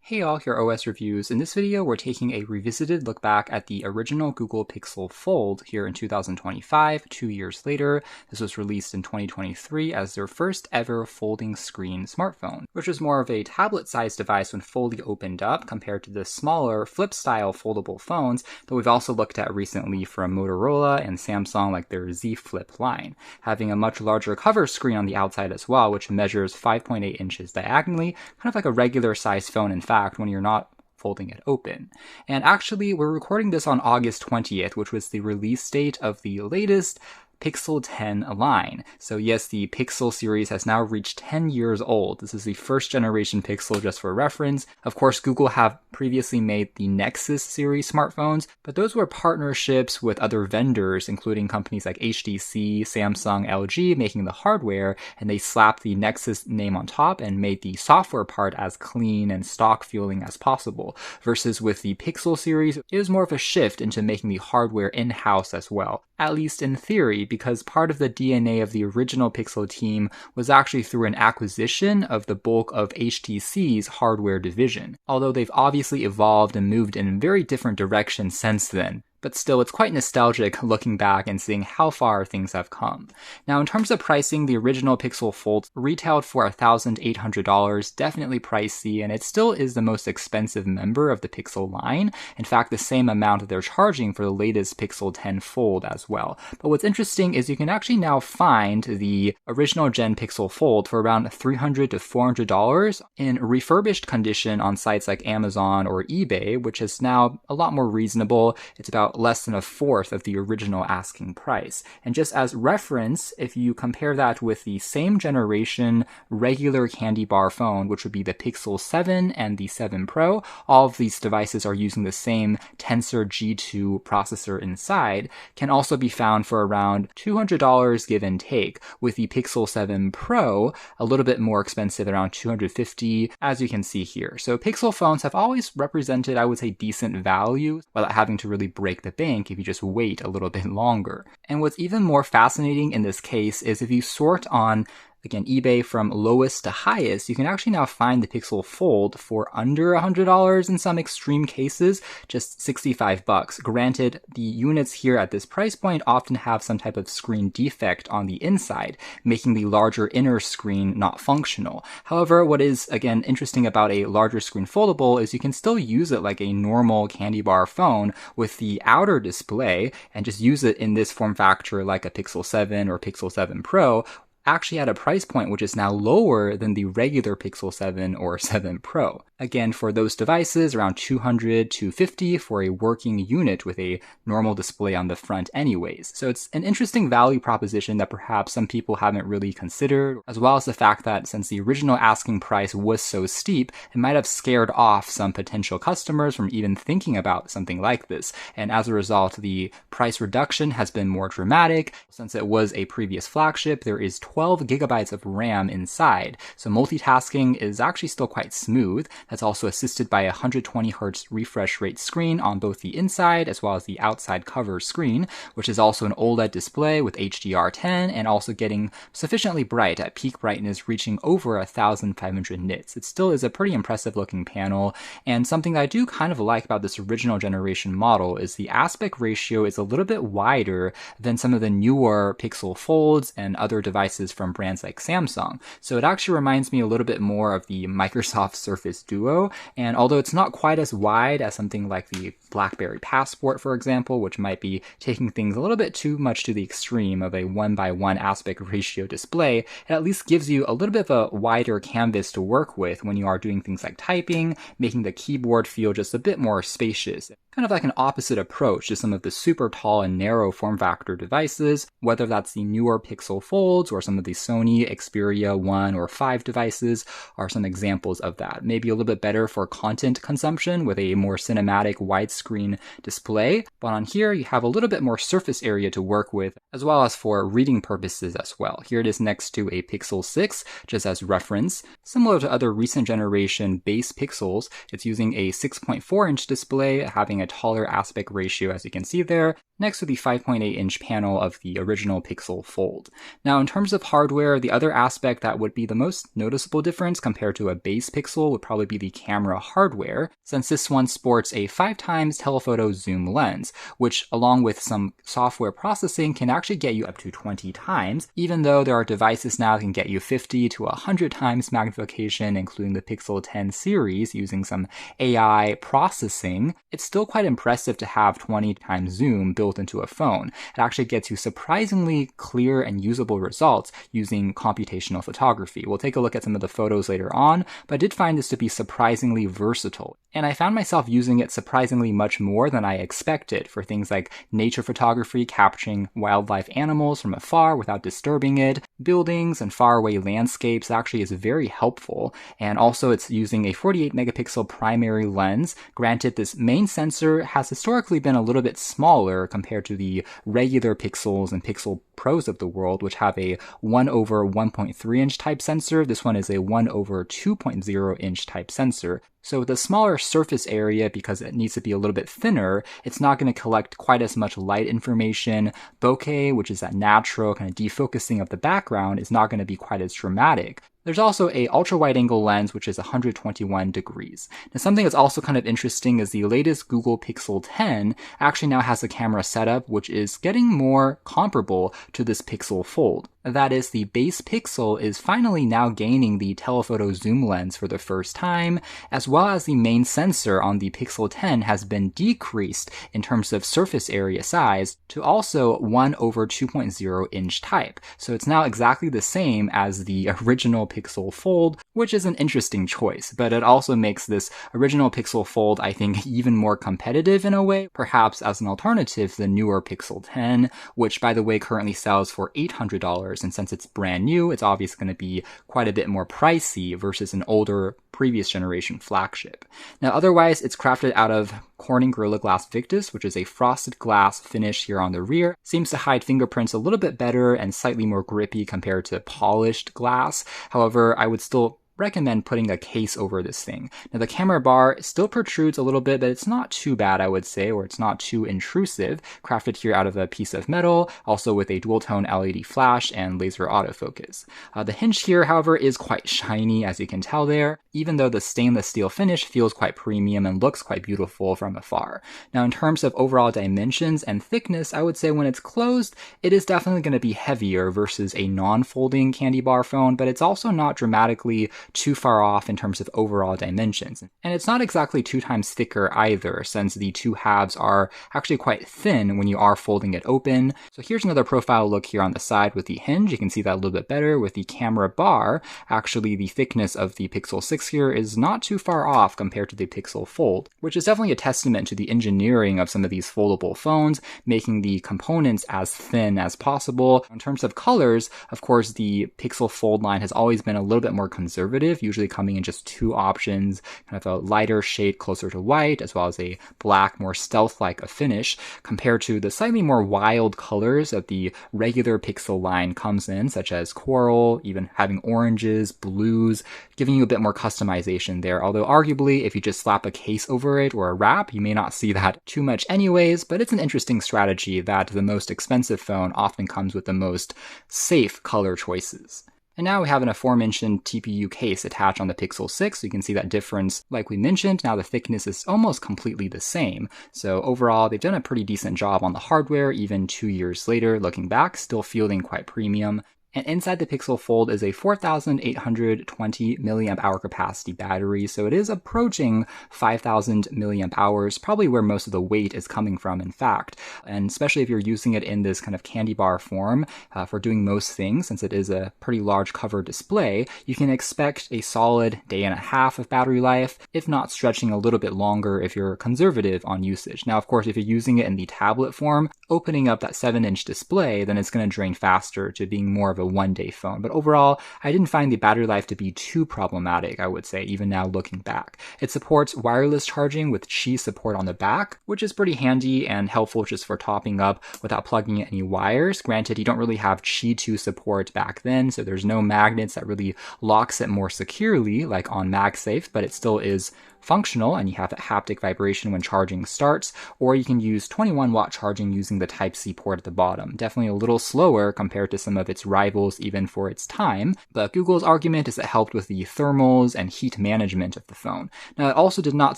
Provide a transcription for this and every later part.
Hey all, here are OS Reviews. In this video, we're taking a revisited look back at the original Google Pixel Fold here in 2025, 2 years later. This was released in 2023 as their first ever folding screen smartphone, which was more of a tablet-sized device when fully opened up compared to the smaller flip-style foldable phones that we've also looked at recently from Motorola and Samsung, like their Z Flip line, having a much larger cover screen on the outside as well, which measures 5.8 inches diagonally, kind of like a regular-sized phone in fact when you're not folding it open. And actually, we're recording this on August 20th, which was the release date of the latest Pixel 10 line. So yes, the Pixel series has now reached 10 years old. This is the first generation Pixel, just for reference. Of course, Google have previously made the Nexus series smartphones, but those were partnerships with other vendors, including companies like HTC, Samsung, LG, making the hardware, and they slapped the Nexus name on top and made the software part as clean and stock feeling as possible. Versus with the Pixel series, it was more of a shift into making the hardware in-house as well, at least in theory, because part of the DNA of the original Pixel team was actually through an acquisition of the bulk of HTC's hardware division, although they've obviously evolved and moved in very different directions since then. But still, it's quite nostalgic looking back and seeing how far things have come. Now, in terms of pricing, the original Pixel Fold retailed for $1,800, definitely pricey, and it still is the most expensive member of the Pixel line. In fact, the same amount that they're charging for the latest Pixel 10 Fold as well. But what's interesting is you can actually now find the original Gen Pixel Fold for around $300 to $400 in refurbished condition on sites like Amazon or eBay, which is now a lot more reasonable. It's about less than a fourth of the original asking price. And just as reference, if you compare that with the same generation regular candy bar phone, which would be the Pixel 7 and the 7 Pro, all of these devices are using the same Tensor G2 processor inside, can also be found for around $200 give and take, with the Pixel 7 Pro a little bit more expensive, around $250, as you can see here. So Pixel phones have always represented, I would say, decent value without having to really break the bank if you just wait a little bit longer. And what's even more fascinating in this case is if you sort on, again, eBay from lowest to highest, you can actually now find the Pixel Fold for under $100 in some extreme cases, just $65. Granted, the units here at this price point often have some type of screen defect on the inside, making the larger inner screen not functional. However, what is, again, interesting about a larger screen foldable is you can still use it like a normal candy bar phone with the outer display and just use it in this form factor like a Pixel 7 or Pixel 7 Pro, actually at a price point which is now lower than the regular Pixel 7 or 7 Pro. Again, for those devices, around $200 to $250 for a working unit with a normal display on the front anyways. So it's an interesting value proposition that perhaps some people haven't really considered, as well as the fact that since the original asking price was so steep, it might have scared off some potential customers from even thinking about something like this. And as a result, the price reduction has been more dramatic. Since it was a previous flagship, there is 12 gigabytes of RAM inside, so multitasking is actually still quite smooth. That's also assisted by a 120 Hz refresh rate screen on both the inside as well as the outside cover screen, which is also an OLED display with HDR10 and also getting sufficiently bright at peak brightness reaching over 1500 nits. It still is a pretty impressive looking panel, and something that I do kind of like about this original generation model is the aspect ratio is a little bit wider than some of the newer Pixel Folds and other devices from brands like Samsung. So it actually reminds me a little bit more of the Microsoft Surface Duo, and although it's not quite as wide as something like the BlackBerry Passport, for example, which might be taking things a little bit too much to the extreme of a 1:1 aspect ratio display, it at least gives you a little bit of a wider canvas to work with when you are doing things like typing, making the keyboard feel just a bit more spacious. Kind of like an opposite approach to some of the super tall and narrow form factor devices, whether that's the newer Pixel Folds or some of the Sony Xperia 1 or 5 devices are some examples of that. Maybe a little bit better for content consumption with a more cinematic widescreen display, but on here you have a little bit more surface area to work with, as well as for reading purposes as well. Here it is next to a Pixel 6, just as reference. Similar to other recent generation base Pixels, it's using a 6.4-inch display, having a taller aspect ratio as you can see there, next to the 5.8-inch panel of the original Pixel Fold. Now, in terms of of hardware, the other aspect that would be the most noticeable difference compared to a base Pixel would probably be the camera hardware, since this one sports a 5x telephoto zoom lens, which along with some software processing can actually get you up to 20 times, even though there are devices now that can get you 50 to 100 times magnification, including the Pixel 10 series using some AI processing. It's still quite impressive to have 20 times zoom built into a phone. It actually gets you surprisingly clear and usable results using computational photography. We'll take a look at some of the photos later on, but I did find this to be surprisingly versatile. And I found myself using it surprisingly much more than I expected for things like nature photography, capturing wildlife animals from afar without disturbing it, buildings and faraway landscapes. Actually is very helpful. And also it's using a 48 megapixel primary lens. Granted, this main sensor has historically been a little bit smaller compared to the regular Pixels and Pixel Pros of the world, which have a 1 over 1.3 inch type sensor. This one is a 1 over 2.0 inch type sensor. So with a smaller surface area, because it needs to be a little bit thinner, it's not going to collect quite as much light information. Bokeh, which is that natural kind of defocusing of the background, is not going to be quite as dramatic. There's also a ultra-wide-angle lens, which is 121 degrees. Now, something that's also kind of interesting is the latest Google Pixel 10 actually now has a camera setup, which is getting more comparable to this Pixel Fold. That is, the base Pixel is finally now gaining the telephoto zoom lens for the first time, as well as the main sensor on the Pixel 10 has been decreased in terms of surface area size to also 1 over 2.0 inch type. So it's now exactly the same as the original Pixel Fold, which is an interesting choice, but it also makes this original Pixel Fold, I think, even more competitive in a way, perhaps as an alternative to the newer Pixel 10, which, by the way, currently sells for $800. And since it's brand new, it's obviously going to be quite a bit more pricey versus an older previous generation flagship. Now, otherwise, it's crafted out of Corning Gorilla Glass Victus, which is a frosted glass finish here on the rear. Seems to hide fingerprints a little bit better and slightly more grippy compared to polished glass. However, I would still recommend putting a case over this thing. Now, the camera bar still protrudes a little bit, but it's not too bad, I would say, or it's not too intrusive. Crafted here out of a piece of metal, also with a dual-tone LED flash and laser autofocus. The hinge here, however, is quite shiny, as you can tell there, even though the stainless steel finish feels quite premium and looks quite beautiful from afar. Now, in terms of overall dimensions and thickness, I would say when it's closed, it is definitely going to be heavier versus a non-folding candy bar phone, but it's also not dramatically too far off in terms of overall dimensions. And it's not exactly 2 times thicker either, since the two halves are actually quite thin when you are folding it open. So here's another profile look here on the side with the hinge. You can see that a little bit better with the camera bar. Actually, the thickness of the Pixel 6 here is not too far off compared to the Pixel Fold, which is definitely a testament to the engineering of some of these foldable phones, making the components as thin as possible. In terms of colors, of course, the Pixel Fold line has always been a little bit more conservative, usually coming in just 2 options, kind of a lighter shade closer to white, as well as a black, more stealth-like a finish, compared to the slightly more wild colors that the regular Pixel line comes in, such as coral, even having oranges, blues, giving you a bit more customization there. Although arguably, if you just slap a case over it or a wrap, you may not see that too much anyways, but it's an interesting strategy that the most expensive phone often comes with the most safe color choices. And now we have an aforementioned TPU case attached on the Pixel 6. So you can see that difference, like we mentioned. Now the thickness is almost completely the same. So overall, they've done a pretty decent job on the hardware, even 2 years later, looking back, still feeling quite premium. And inside the Pixel Fold is a 4,820 milliamp hour capacity battery, so it is approaching 5,000 milliamp hours, probably where most of the weight is coming from, in fact. And especially if you're using it in this kind of candy bar form for doing most things, since it is a pretty large cover display, you can expect a solid day and a half of battery life, if not stretching a little bit longer if you're conservative on usage. Now, of course, if you're using it in the tablet form, opening up that 7-inch display, then it's going to drain faster to being more of a one-day phone. But overall, I didn't find the battery life to be too problematic, I would say, even now looking back. It supports wireless charging with Qi support on the back, which is pretty handy and helpful just for topping up without plugging in any wires. Granted, you don't really have Qi 2 support back then, so there's no magnets that really locks it more securely, like on MagSafe, but it still is functional, and you have that haptic vibration when charging starts, or you can use 21-watt charging using the Type-C port at the bottom. Definitely a little slower compared to some of its rivals rivals even for its time, but Google's argument is it helped with the thermals and heat management of the phone. Now, it also did not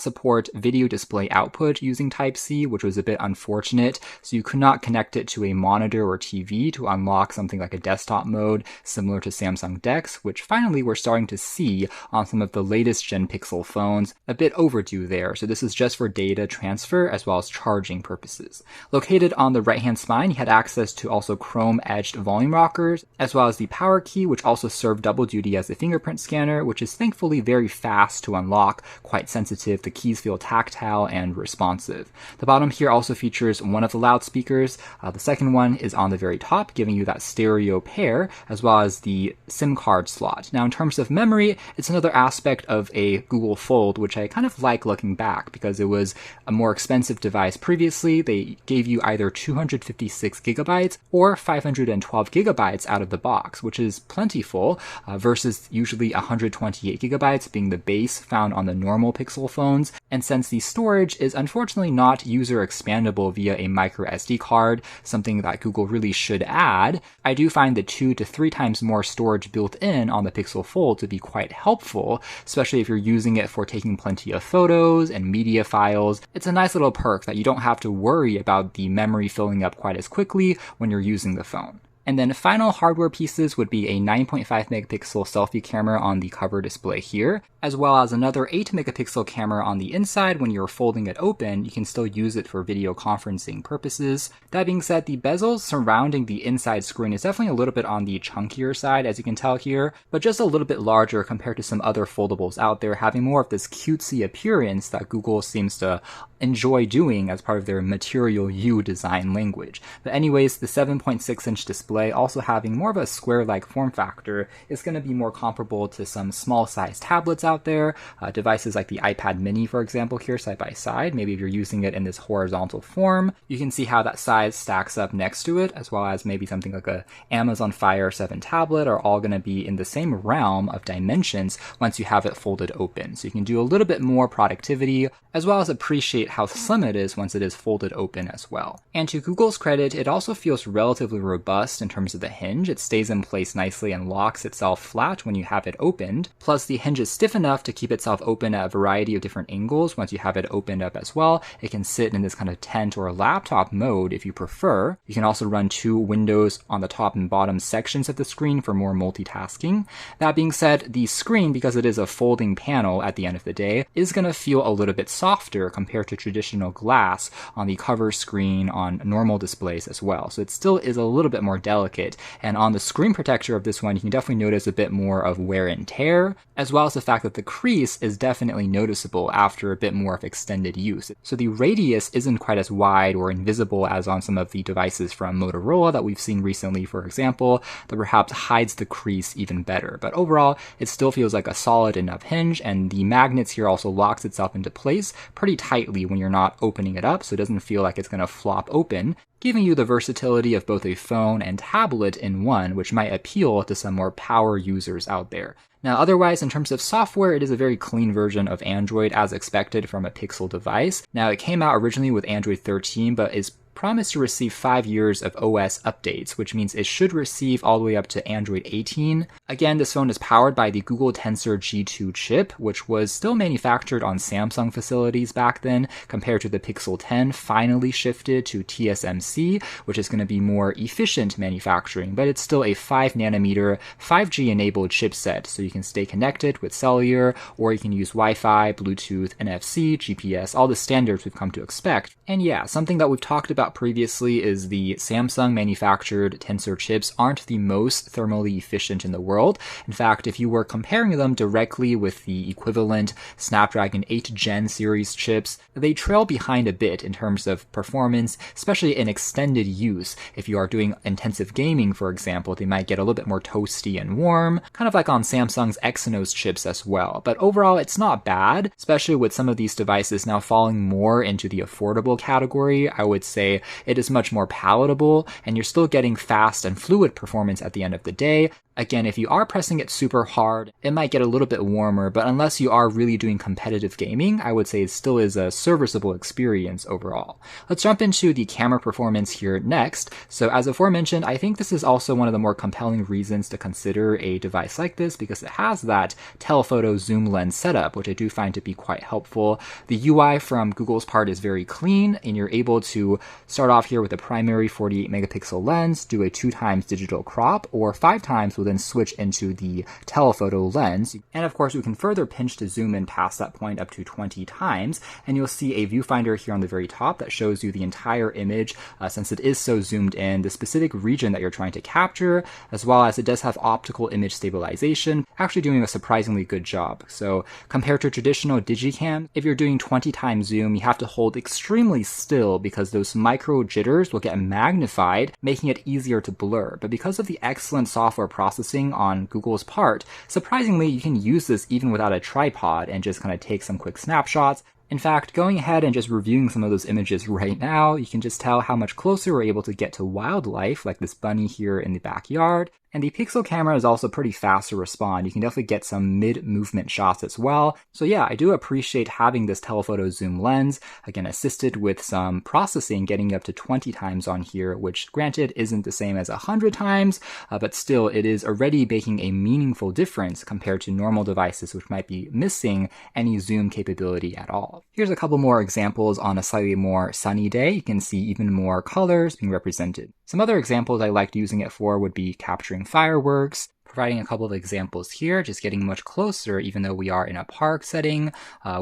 support video display output using Type-C, which was a bit unfortunate, so you could not connect it to a monitor or TV to unlock something like a desktop mode similar to Samsung DeX, which finally we're starting to see on some of the latest gen Pixel phones. A bit overdue there, so this is just for data transfer as well as charging purposes. Located on the right-hand spine, you had access to also chrome-edged volume rockers, as well as the power key, which also served double duty as a fingerprint scanner, which is thankfully very fast to unlock, quite sensitive. The keys feel tactile and responsive. The bottom here also features one of the loudspeakers. The second one is on the very top, giving you that stereo pair, as well as the SIM card slot. Now, in terms of memory, it's another aspect of a Google Fold, which I kind of like looking back because it was a more expensive device previously. They gave you either 256 gigabytes or 512 gigabytes out of the box, which is plentiful versus usually 128 gigabytes being the base found on the normal Pixel phones. And since the storage is unfortunately not user expandable via a micro SD card, something that Google really should add, I do find the 2 to 3 times more storage built in on the Pixel Fold to be quite helpful, especially if you're using it for taking plenty of photos and media files. It's a nice little perk that you don't have to worry about the memory filling up quite as quickly when you're using the phone. And then final hardware pieces would be a 9.5 megapixel selfie camera on the cover display here, as well as another 8 megapixel camera on the inside. When you're folding it open, you can still use it for video conferencing purposes. That being said, the bezels surrounding the inside screen is definitely a little bit on the chunkier side, as you can tell here, but just a little bit larger compared to some other foldables out there, having more of this cutesy appearance that Google seems to enjoy doing as part of their Material You design language. But anyways, the 7.6-inch display, also having more of a square-like form factor, is going to be more comparable to some small-sized tablets out there, devices like the iPad mini, for example, here side by side. Maybe if you're using it in this horizontal form, you can see how that size stacks up next to it, as well as maybe something like a Amazon Fire 7 tablet are all going to be in the same realm of dimensions once you have it folded open. So you can do a little bit more productivity, as well as appreciate how slim it is once it is folded open as well. And to Google's credit, it also feels relatively robust in terms of the hinge. It stays in place nicely and locks itself flat when you have it opened. Plus, the hinge is stiff enough to keep itself open at a variety of different angles once you have it opened up as well. It can sit in this kind of tent or laptop mode if you prefer. You can also run 2 windows on the top and bottom sections of the screen for more multitasking. That being said, the screen, because it is a folding panel at the end of the day, is going to feel a little bit softer compared to traditional glass on the cover screen on normal displays as well. So it still is a little bit more delicate. And on the screen protector of this one, you can definitely notice a bit more of wear and tear, as well as the fact that the crease is definitely noticeable after a bit more of extended use. So the radius isn't quite as wide or invisible as on some of the devices from Motorola that we've seen recently, for example, that perhaps hides the crease even better. But overall, it still feels like a solid enough hinge, and the magnets here also locks itself into place pretty tightly when you're not opening it up, so it doesn't feel like it's going to flop open, giving you the versatility of both a phone and tablet in one, which might appeal to some more power users out there. Now, otherwise, in terms of software, it is a very clean version of Android as expected from a Pixel device. Now, it came out originally with Android 13, but is promised to receive 5 years of OS updates, which means it should receive all the way up to Android 18. Again, this phone is powered by the Google Tensor G2 chip, which was still manufactured on Samsung facilities back then, compared to the Pixel 10 finally shifted to TSMC, which is going to be more efficient manufacturing, but it's still a 5nm 5G enabled chipset, so you can stay connected with cellular, or you can use Wi-Fi, Bluetooth, NFC, GPS, all the standards we've come to expect. And yeah, something that we've talked about previously is the Samsung manufactured Tensor chips aren't the most thermally efficient in the world. In fact, if you were comparing them directly with the equivalent Snapdragon 8 Gen series chips, they trail behind a bit in terms of performance, especially in extended use. If you are doing intensive gaming, for example, they might get a little bit more toasty and warm, kind of like on Samsung's Exynos chips as well. But overall, it's not bad, especially with some of these devices now falling more into the affordable category. I would say it is much more palatable, and you're still getting fast and fluid performance at the end of the day. Again, if you are pressing it super hard, it might get a little bit warmer, but unless you are really doing competitive gaming, I would say it still is a serviceable experience overall. Let's jump into the camera performance here next. So as aforementioned, I think this is also one of the more compelling reasons to consider a device like this because it has that telephoto zoom lens setup, which I do find to be quite helpful. The UI from Google's part is very clean, and you're able to start off here with a primary 48 megapixel lens, do a 2x digital crop, or 5x will then switch into the telephoto lens. And of course, we can further pinch to zoom in past that point up to 20 times, and you'll see a viewfinder here on the very top that shows you the entire image since it is so zoomed in, the specific region that you're trying to capture, as well as it does have optical image stabilization, actually doing a surprisingly good job. So compared to traditional digicam, if you're doing 20 times zoom, you have to hold extremely still because those micro jitters will get magnified, making it easier to blur. But because of the excellent software processing on Google's part, surprisingly, you can use this even without a tripod and just kind of take some quick snapshots. In fact, going ahead and just reviewing some of those images right now, you can just tell how much closer we're able to get to wildlife, like this bunny here in the backyard. And the Pixel camera is also pretty fast to respond. You can definitely get some mid-movement shots as well. So yeah, I do appreciate having this telephoto zoom lens, again, assisted with some processing, getting up to 20 times on here, which granted isn't the same as 100 times, but still it is already making a meaningful difference compared to normal devices which might be missing any zoom capability at all. Here's a couple more examples on a slightly more sunny day. You can see even more colors being represented. Some other examples I liked using it for would be capturing fireworks, providing a couple of examples here, just getting much closer even though we are in a park setting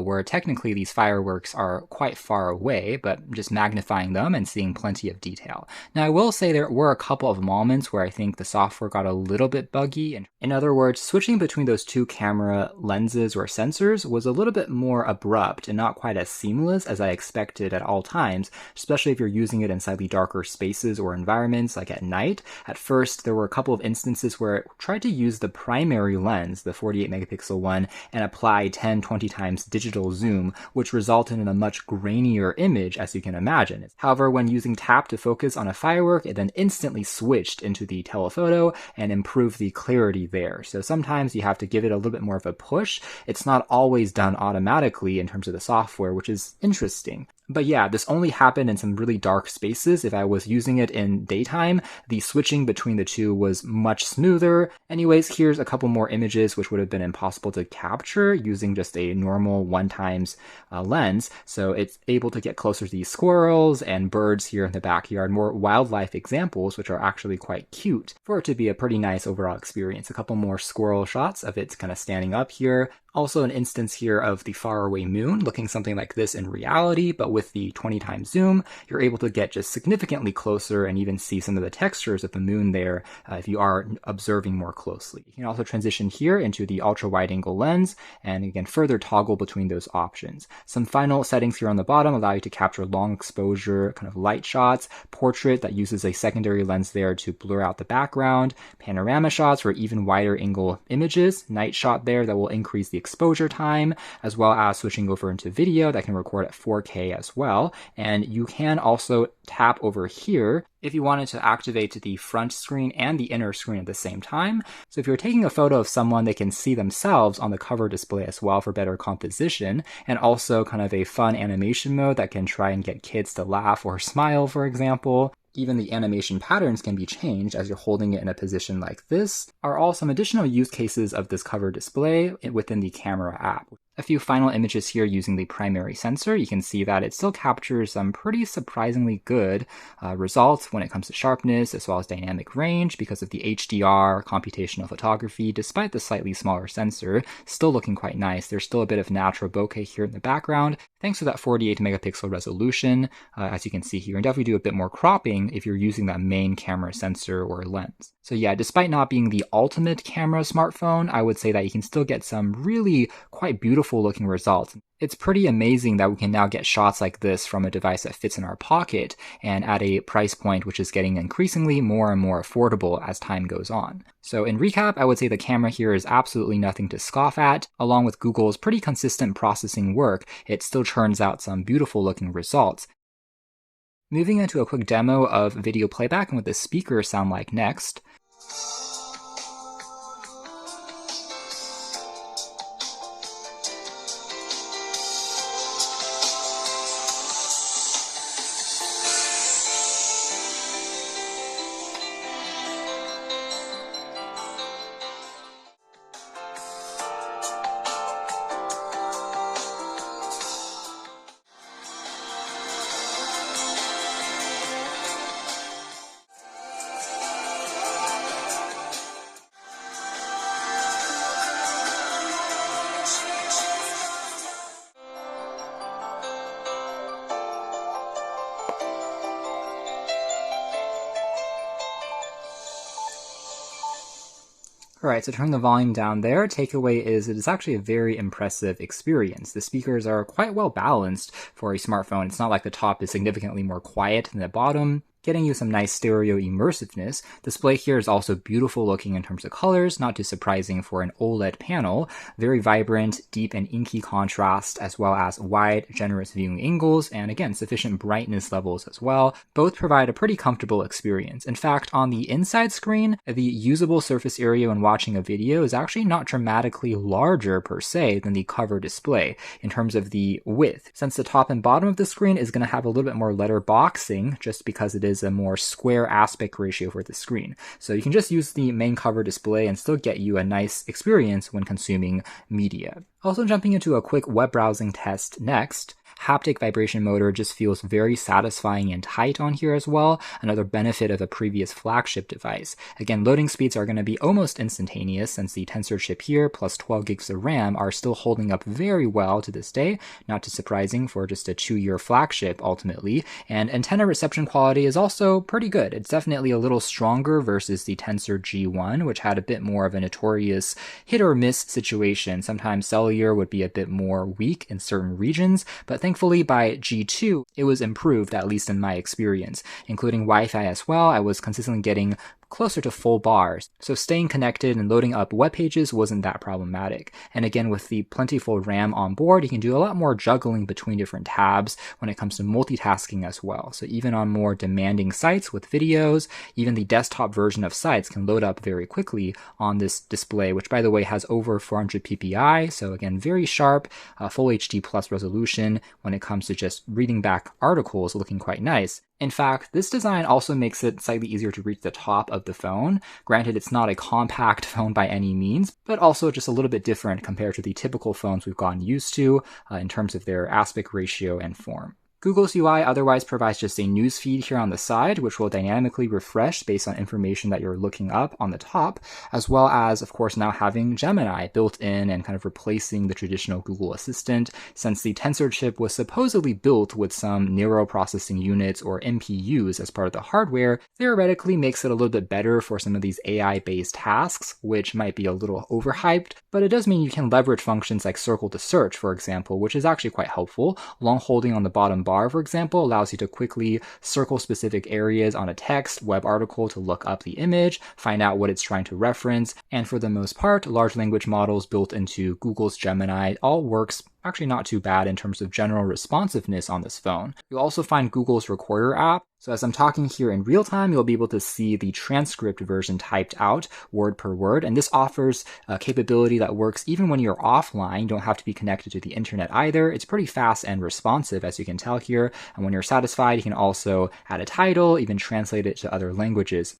where technically these fireworks are quite far away, but just magnifying them and seeing plenty of detail. Now I will say there were a couple of moments where I think the software got a little bit buggy, and in other words, switching between those two camera lenses or sensors was a little bit more abrupt and not quite as seamless as I expected at all times, especially if you're using it in slightly darker spaces or environments like at night. At first, there were a couple of instances where it tried to use the primary lens, the 48 megapixel one, and apply 10-20 times digital zoom, which resulted in a much grainier image, as you can imagine. However, when using tap to focus on a firework, it then instantly switched into the telephoto and improved the clarity there. So sometimes you have to give it a little bit more of a push. It's not always done automatically in terms of the software, which is interesting. But yeah, this only happened in some really dark spaces. If I was using it in daytime, the switching between the two was much smoother. Anyways, here's a couple more images which would have been impossible to capture using just a normal 1x lens. So it's able to get closer to these squirrels and birds here in the backyard, more wildlife examples, which are actually quite cute for it to be a pretty nice overall experience. A couple more squirrel shots of it kind of standing up here. Also an instance here of the faraway moon looking something like this in reality, but with the 20 times zoom, you're able to get just significantly closer and even see some of the textures of the moon there if you are observing more closely. You can also transition here into the ultra wide angle lens and again further toggle between those options. Some final settings here on the bottom allow you to capture long exposure kind of light shots, portrait that uses a secondary lens there to blur out the background, panorama shots for even wider angle images, night shot there that will increase the exposure time, as well as switching over into video that can record at 4K as well. And you can also tap over here if you wanted to activate the front screen and the inner screen at the same time. So if you're taking a photo of someone, they can see themselves on the cover display as well for better composition, and also kind of a fun animation mode that can try and get kids to laugh or smile, for example. Even the animation patterns can be changed as you're holding it in a position like this, are all some additional use cases of this cover display within the camera app. A few final images here using the primary sensor. You can see that it still captures some pretty surprisingly good results when it comes to sharpness as well as dynamic range because of the HDR computational photography. Despite the slightly smaller sensor, still looking quite nice. There's still a bit of natural bokeh here in the background thanks to that 48 megapixel resolution, as you can see here, and definitely do a bit more cropping if you're using that main camera sensor or lens. So yeah, despite not being the ultimate camera smartphone, I would say that you can still get some really quite beautiful looking results. It's pretty amazing that we can now get shots like this from a device that fits in our pocket and at a price point which is getting increasingly more and more affordable as time goes on. So in recap, I would say the camera here is absolutely nothing to scoff at. Along with Google's pretty consistent processing work, it still churns out some beautiful looking results. Moving into a quick demo of video playback and what the speakers sound like next. Alright, so turning the volume down there, takeaway is it is actually a very impressive experience. The speakers are quite well balanced for a smartphone. It's not like the top is significantly more quiet than the bottom, getting you some nice stereo immersiveness. Display here is also beautiful looking in terms of colors, not too surprising for an OLED panel. Very vibrant, deep and inky contrast, as well as wide, generous viewing angles, and again, sufficient brightness levels as well. Both provide a pretty comfortable experience. In fact, on the inside screen, the usable surface area when watching a video is actually not dramatically larger per se than the cover display in terms of the width, since the top and bottom of the screen is going to have a little bit more letter boxing just because it is a more square aspect ratio for the screen. So you can just use the main cover display and still get you a nice experience when consuming media. Also jumping into a quick web browsing test next. Haptic vibration motor just feels very satisfying and tight on here as well, another benefit of a previous flagship device. Again, loading speeds are going to be almost instantaneous since the Tensor chip here plus 12 gigs of RAM are still holding up very well to this day, not too surprising for just a 2-year flagship ultimately, and antenna reception quality is also pretty good. It's definitely a little stronger versus the Tensor G1, which had a bit more of a notorious hit or miss situation. Sometimes cellular would be a bit more weak in certain regions, but thankfully by G2, it was improved, at least in my experience. Including Wi-Fi as well, I was consistently getting closer to full bars, so staying connected and loading up web pages wasn't that problematic. And again, with the plentiful RAM on board, you can do a lot more juggling between different tabs when it comes to multitasking as well. So even on more demanding sites with videos, even the desktop version of sites can load up very quickly on this display, which by the way has over 400 ppi, so again, very sharp, full HD plus resolution when it comes to just reading back articles, looking quite nice. In fact, this design also makes it slightly easier to reach the top of the phone. Granted, it's not a compact phone by any means, but also just a little bit different compared to the typical phones we've gotten used to in terms of their aspect ratio and form. Google's UI otherwise provides just a news feed here on the side, which will dynamically refresh based on information that you're looking up on the top, as well as, of course, now having Gemini built in and kind of replacing the traditional Google Assistant, since the Tensor chip was supposedly built with some neural processing units or NPUs as part of the hardware, theoretically makes it a little bit better for some of these AI-based tasks, which might be a little overhyped, but it does mean you can leverage functions like circle to search, for example, which is actually quite helpful. Long holding on the bottom bar, for example, allows you to quickly circle specific areas on a text, web article to look up the image, find out what it's trying to reference, and for the most part, large language models built into Google's Gemini all works actually not too bad in terms of general responsiveness on this phone. You'll also find Google's Recorder app. So as I'm talking here in real time, you'll be able to see the transcript version typed out word per word. And this offers a capability that works even when you're offline. You don't have to be connected to the internet either. It's pretty fast and responsive, as you can tell here. And when you're satisfied, you can also add a title, even translate it to other languages.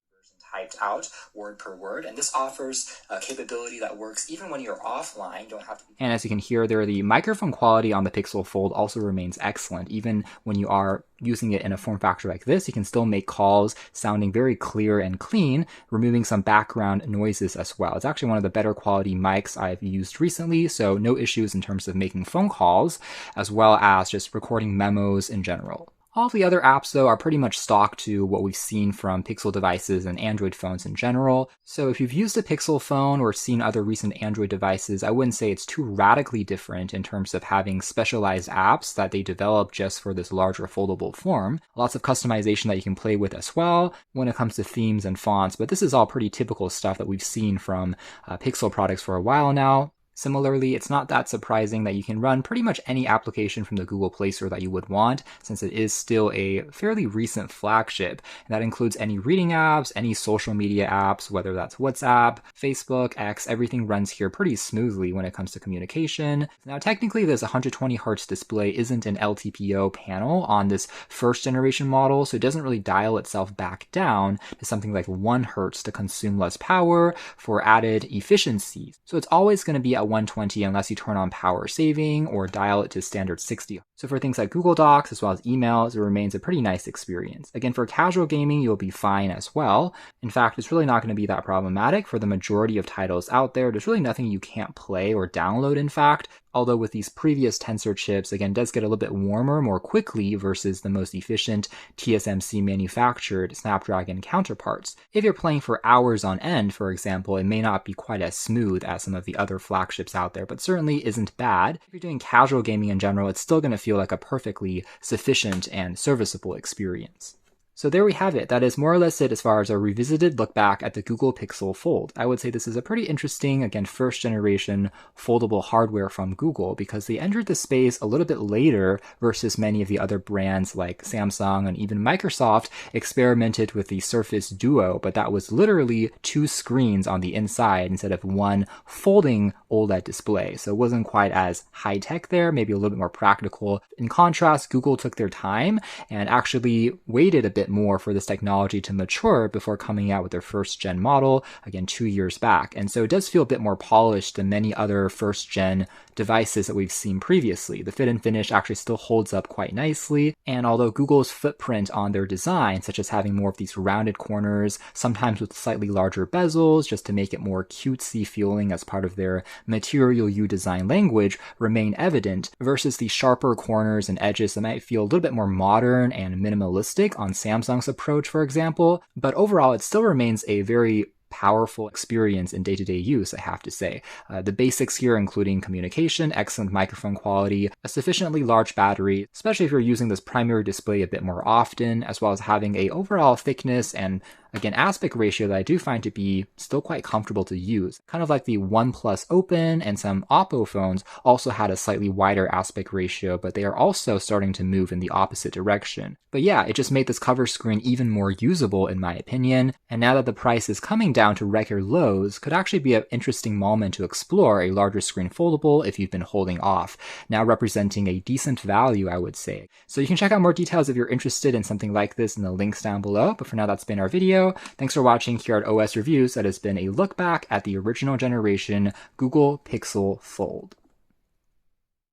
Typed out word per word, and this offers a capability that works even when you're offline. You don't have to be. And as you can hear there, the microphone quality on the Pixel Fold also remains excellent. Even when you are using it in a form factor like this, you can still make calls sounding very clear and clean, removing some background noises as well. It's actually one of the better quality mics I've used recently, so no issues in terms of making phone calls, as well as just recording memos in general. All the other apps, though, are pretty much stock to what we've seen from Pixel devices and Android phones in general. So if you've used a Pixel phone or seen other recent Android devices, I wouldn't say it's too radically different in terms of having specialized apps that they develop just for this larger foldable form. Lots of customization that you can play with as well when it comes to themes and fonts, but this is all pretty typical stuff that we've seen from Pixel products for a while now. Similarly, it's not that surprising that you can run pretty much any application from the Google Play Store that you would want, since it is still a fairly recent flagship. And that includes any reading apps, any social media apps, whether that's WhatsApp, Facebook, X, everything runs here pretty smoothly when it comes to communication. Now, technically, this 120 Hz display isn't an LTPO panel on this first generation model, so it doesn't really dial itself back down to something like 1 Hz to consume less power for added efficiency. So it's always going to be at 120 unless you turn on power saving or dial it to standard 60. So for things like Google Docs as well as emails, it remains a pretty nice experience. Again, for casual gaming, you'll be fine as well. In fact, it's really not going to be that problematic for the majority of titles out there. There's really nothing you can't play or download, in fact. although with these previous Tensor chips, again, it does get a little bit warmer more quickly versus the most efficient TSMC manufactured Snapdragon counterparts. If you're playing for hours on end, for example, it may not be quite as smooth as some of the other flagships out there, but certainly isn't bad. If you're doing casual gaming in general, it's still going to feel like a perfectly sufficient and serviceable experience. So there we have it. That is more or less it as far as a revisited look back at the Google Pixel Fold. I would say this is a pretty interesting, again, first generation foldable hardware from Google because they entered the space a little bit later versus many of the other brands like Samsung and even Microsoft experimented with the Surface Duo, but that was literally 2 screens on the inside instead of one folding OLED display. So it wasn't quite as high tech there, maybe a little bit more practical. In contrast, Google took their time and actually waited a bit more for this technology to mature before coming out with their first gen model, again, 2 years back. And so it does feel a bit more polished than many other first gen devices that we've seen previously. The fit and finish actually still holds up quite nicely. And although Google's footprint on their design, such as having more of these rounded corners, sometimes with slightly larger bezels, just to make it more cutesy feeling as part of their Material You design language, remain evident versus the sharper corners and edges that might feel a little bit more modern and minimalistic on Samsung's approach, for example. But overall, it still remains a very powerful experience in day-to-day use, I have to say. The basics here including communication, excellent microphone quality, a sufficiently large battery, especially if you're using this primary display a bit more often, as well as having a overall thickness and again, aspect ratio that I do find to be still quite comfortable to use. Kind of like the OnePlus Open and some Oppo phones also had a slightly wider aspect ratio, but they are also starting to move in the opposite direction. But yeah, it just made this cover screen even more usable in my opinion, and now that the price is coming down to record lows, could actually be an interesting moment to explore a larger screen foldable if you've been holding off, now representing a decent value, I would say. So you can check out more details if you're interested in something like this in the links down below, but for now that's been our video. Thanks for watching here at OS Reviews. That has been a look back at the original generation Google Pixel Fold.